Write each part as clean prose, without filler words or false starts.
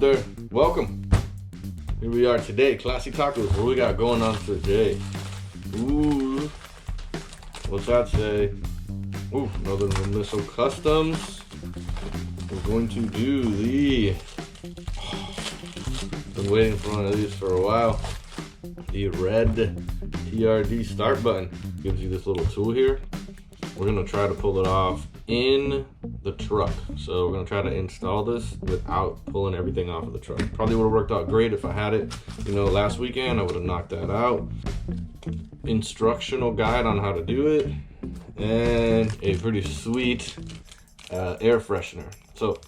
there? Welcome. Here we are today, Classy Tacos. What we got going on today? Ooh, what's that say? Ooh, another Meso Customs. We're going to do the... Been waiting for one of these for a while. The red TRD start button. Gives you this little tool here. We're gonna try to pull it off in the truck. So we're gonna try to install this without pulling everything off of the truck. Probably would have worked out great if I had it, last weekend. I would have knocked that out. Instructional guide on how to do it, and a pretty sweet air freshener. So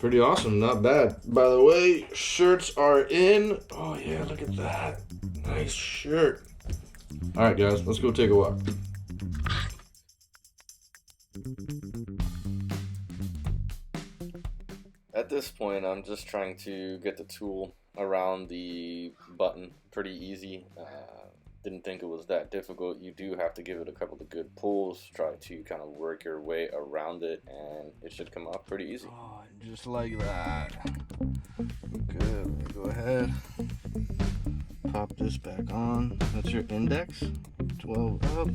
pretty awesome, not bad. By the way, shirts are in. Oh yeah, look at that. Nice shirt. All right, guys, let's go take a walk. At this point, I'm just trying to get the tool around the button. Pretty easy. Didn't think it was that difficult. You do have to give it a couple of good pulls. Try to kind of work your way around it, and it should come off pretty easy. Oh, just like that. Good. Let me go ahead. Pop this back on. That's your index. 12 up.